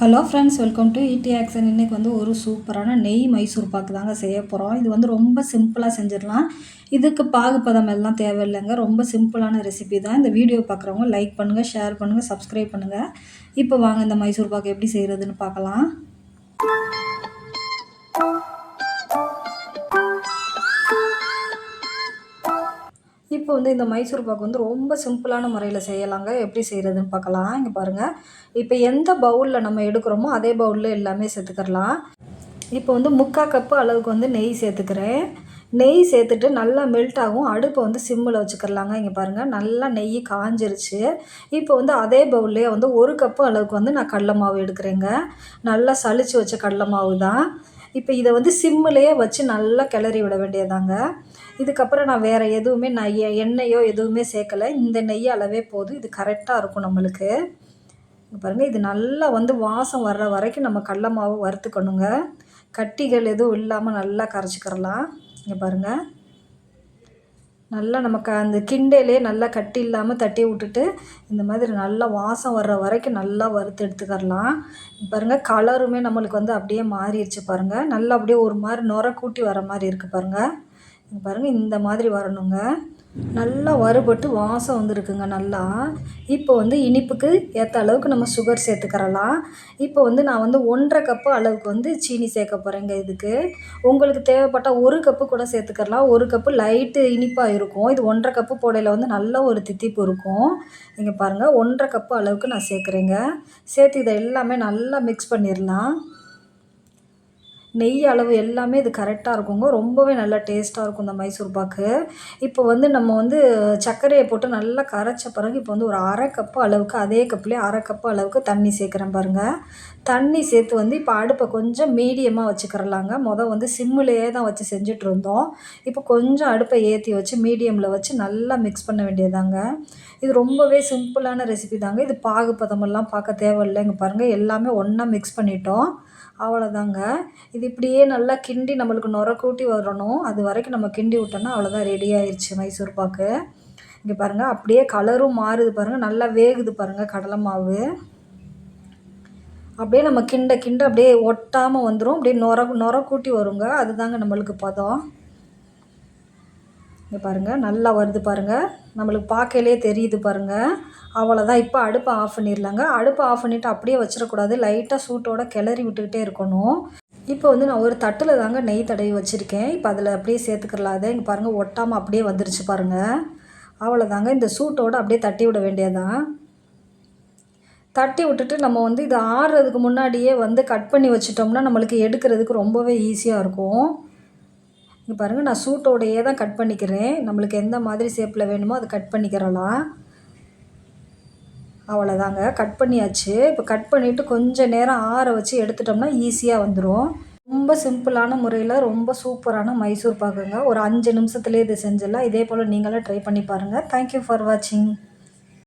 Hello friends, welcome to ED action. இன்றைக்கி வந்து ஒரு சூப்பரான நெய் மைசூர் பாக்கு தாங்க செய்ய போகிறோம். இது வந்து ரொம்ப சிம்பிளாக செஞ்சிடலாம். இதுக்கு பாகுபதம் எல்லாம் தேவையில்லைங்க. ரொம்ப சிம்பிளான ரெசிபி தான். இந்த வீடியோ பார்க்குறவங்க லைக் பண்ணுங்கள், ஷேர் பண்ணுங்கள், சப்ஸ்கிரைப் பண்ணுங்கள். இப்போ வாங்க இந்த மைசூர் பாக்கு எப்படி செய்கிறதுன்னு பார்க்கலாம். இப்போ வந்து இந்த மைசூர் பாக்கு வந்து ரொம்ப சிம்பிளான முறையில் செய்யலாங்க. எப்படி செய்கிறதுன்னு பார்க்கலாம். இங்கே பாருங்கள், இப்போ எந்த பவுலில் நம்ம எடுக்கிறோமோ அதே பவுலில் எல்லாமே சேர்த்துக்கலாம். இப்போ வந்து 3/4 கப்பு அளவுக்கு வந்து நெய் சேர்த்துக்கிறேன். நெய் சேர்த்துட்டு நல்லா மெல்ட் ஆகும். அடுப்பை வந்து சிம்மில் வச்சுக்கிறலாங்க. இங்கே பாருங்கள், நல்லா நெய் காஞ்சிருச்சு. இப்போ வந்து அதே பவுல்லையே வந்து 1 கப்பு அளவுக்கு வந்து நான் கடல மாவு எடுக்கிறேங்க. நல்லா சலிச்சு வச்ச கடல மாவு தான். இப்போ இதை வந்து சிம்மிலேயே வச்சு நல்லா கிளறி விட வேண்டியதாங்க. இதுக்கப்புறம் நான் வேறு எதுவுமே எண்ணெயோ எதுவுமே சேர்க்கலை. இந்த நெய் அளவே போதும். இது கரெக்டாக இருக்கும் நம்மளுக்கு. இங்கே பாருங்கள், இது நல்லா வந்து வாசம் வர்ற வரைக்கும் நம்ம கடல மாவு வறுத்துக்கணுங்க. கட்டிகள் எதுவும் இல்லாமல் நல்லா கரைச்சிக்கிறலாம். இங்கே பாருங்கள், நல்லா நமக்கு அந்த கிண்டையிலே நல்லா கட்டி இல்லாமல் தட்டி விட்டுட்டு இந்த மாதிரி நல்லா வாசம் வர்ற வரைக்கும் நல்லா வறுத்து எடுத்துக்கிறலாம். பாருங்கள், கலருமே நம்மளுக்கு வந்து அப்படியே மாறிடுச்சு பாருங்கள். நல்லா அப்படியே ஒரு மாதிரி நுர கூட்டி வர மாதிரி இருக்குது பாருங்கள். இங்கே பாருங்கள், இந்த மாதிரி வரணுங்க. நல்லா வறுபட்டு வாசம் வந்துருக்குங்க நல்லா. இப்போ வந்து இனிப்புக்கு ஏற்ற அளவுக்கு நம்ம சுகர் சேர்த்துக்கிறலாம். இப்போ வந்து நான் வந்து 1/2 கப்பு அளவுக்கு வந்து சீனி சேர்க்க போகிறேங்க. இதுக்கு உங்களுக்கு தேவைப்பட்டால் 1 கப்பு கூட சேர்த்துக்கிறலாம். 1 கப்பு லைட்டு இனிப்பாக இருக்கும். இது 1/2 கப்பு போடையில் வந்து நல்ல ஒரு தித்திப்பு இருக்கும். இங்கே பாருங்கள், 1/2 கப்பு அளவுக்கு நான் சேர்க்குறேங்க. சேர்த்து இதை எல்லாமே நல்லா மிக்ஸ் பண்ணிடலாம். நெய் அளவு எல்லாமே இது கரெக்டாக இருக்குங்க. ரொம்பவே நல்லா டேஸ்ட்டாக இருக்கும் இந்த மைசூர் பாக்கு. இப்போ வந்து நம்ம வந்து சர்க்கரையை போட்டு நல்லா கரைச்ச பிறகு இப்போ வந்து ஒரு 1/2 கப்பு அளவுக்கு, அதே கப்புலேயே 1/2 கப்பு அளவுக்கு தண்ணி சேர்க்குறேன் பாருங்கள். தண்ணி சேர்த்து வந்து இப்போ அடுப்பை கொஞ்சம் மீடியமாக வச்சுக்கிறலாங்க. வந்து சிம்மிலேயே தான் வச்சு செஞ்சிட்ருந்தோம். இப்போ கொஞ்சம் அடுப்பை ஏற்றி வச்சு மீடியமில் வச்சு நல்லா மிக்ஸ் பண்ண வேண்டியதாங்க. இது ரொம்பவே சிம்பிளான ரெசிபி தாங்க. இது பாகுபதமெல்லாம் பார்க்க தேவையில்லை. இங்கே பாருங்கள், எல்லாமே ஒன்றா மிக்ஸ் பண்ணிட்டோம். அவ்வளோதாங்க. இது இப்படியே நல்லா கிண்டி நம்மளுக்கு நுர கூட்டி வரணும். அது வரைக்கும் நம்ம கிண்டி விட்டோன்னா அவ்வளோதான், ரெடி ஆயிடுச்சு மைசூர் பாக்கு. இங்கே பாருங்கள், அப்படியே கலரும் மாறுது பாருங்கள். நல்லா வேகுது பாருங்கள் கடலை மாவு. அப்படியே நம்ம கிண்ட கிண்ட அப்படியே ஒட்டாமல் வந்துடும். அப்படியே நுர கூட்டி வருங்க. அதுதாங்க நம்மளுக்கு பதம். இங்கே பாருங்கள், நல்லா வருது பாருங்கள். நம்மளுக்கு பார்க்கையிலே தெரியுது பாருங்கள். அவ்வளோதான். இப்போ அடுப்பை ஆஃப் பண்ணிடலாங்க. அடுப்பை ஆஃப் பண்ணிவிட்டு அப்படியே வச்சிடக்கூடாது. லைட்டாக சூட்டோட கிளறி விட்டுக்கிட்டே இருக்கணும். இப்போ வந்து நான் ஒரு தட்டில் தாங்க நெய் தடவி வச்சுருக்கேன். இப்போ அதில் அப்படியே சேர்த்துக்கலாம். அதை இங்கே பாருங்கள், ஒட்டாமல் அப்படியே வந்துருச்சு பாருங்கள். அவ்வளோதாங்க. இந்த சூட்டோடு அப்படியே தட்டி விட வேண்டியதான். தட்டி விட்டுட்டு நம்ம வந்து இது ஆறுறதுக்கு முன்னாடியே வந்து கட் பண்ணி வச்சிட்டோம்னா நம்மளுக்கு எடுக்கிறதுக்கு ரொம்பவே ஈஸியாக இருக்கும். இங்கே பாருங்கள், நான் சூட்டோடையே தான் கட் பண்ணிக்கிறேன். நம்மளுக்கு எந்த மாதிரி ஷேப்பில் வேணுமோ அதை கட் பண்ணிக்கிறலாம். அவ்வளோதாங்க, கட் பண்ணியாச்சு. இப்போ கட் பண்ணிவிட்டு கொஞ்சம் நேரம் ஆற வச்சு எடுத்துட்டோம்னா ஈஸியாக வந்துடும். ரொம்ப சிம்பிளான முறையில் ரொம்ப சூப்பரான மைசூர் பாக்குங்க. ஒரு 5 நிமிஷத்துலேயே இது செஞ்சிடலாம். இதே போல் நீங்களும் ட்ரை பண்ணி பாருங்கள். தேங்க்யூ ஃபார் வாட்சிங்.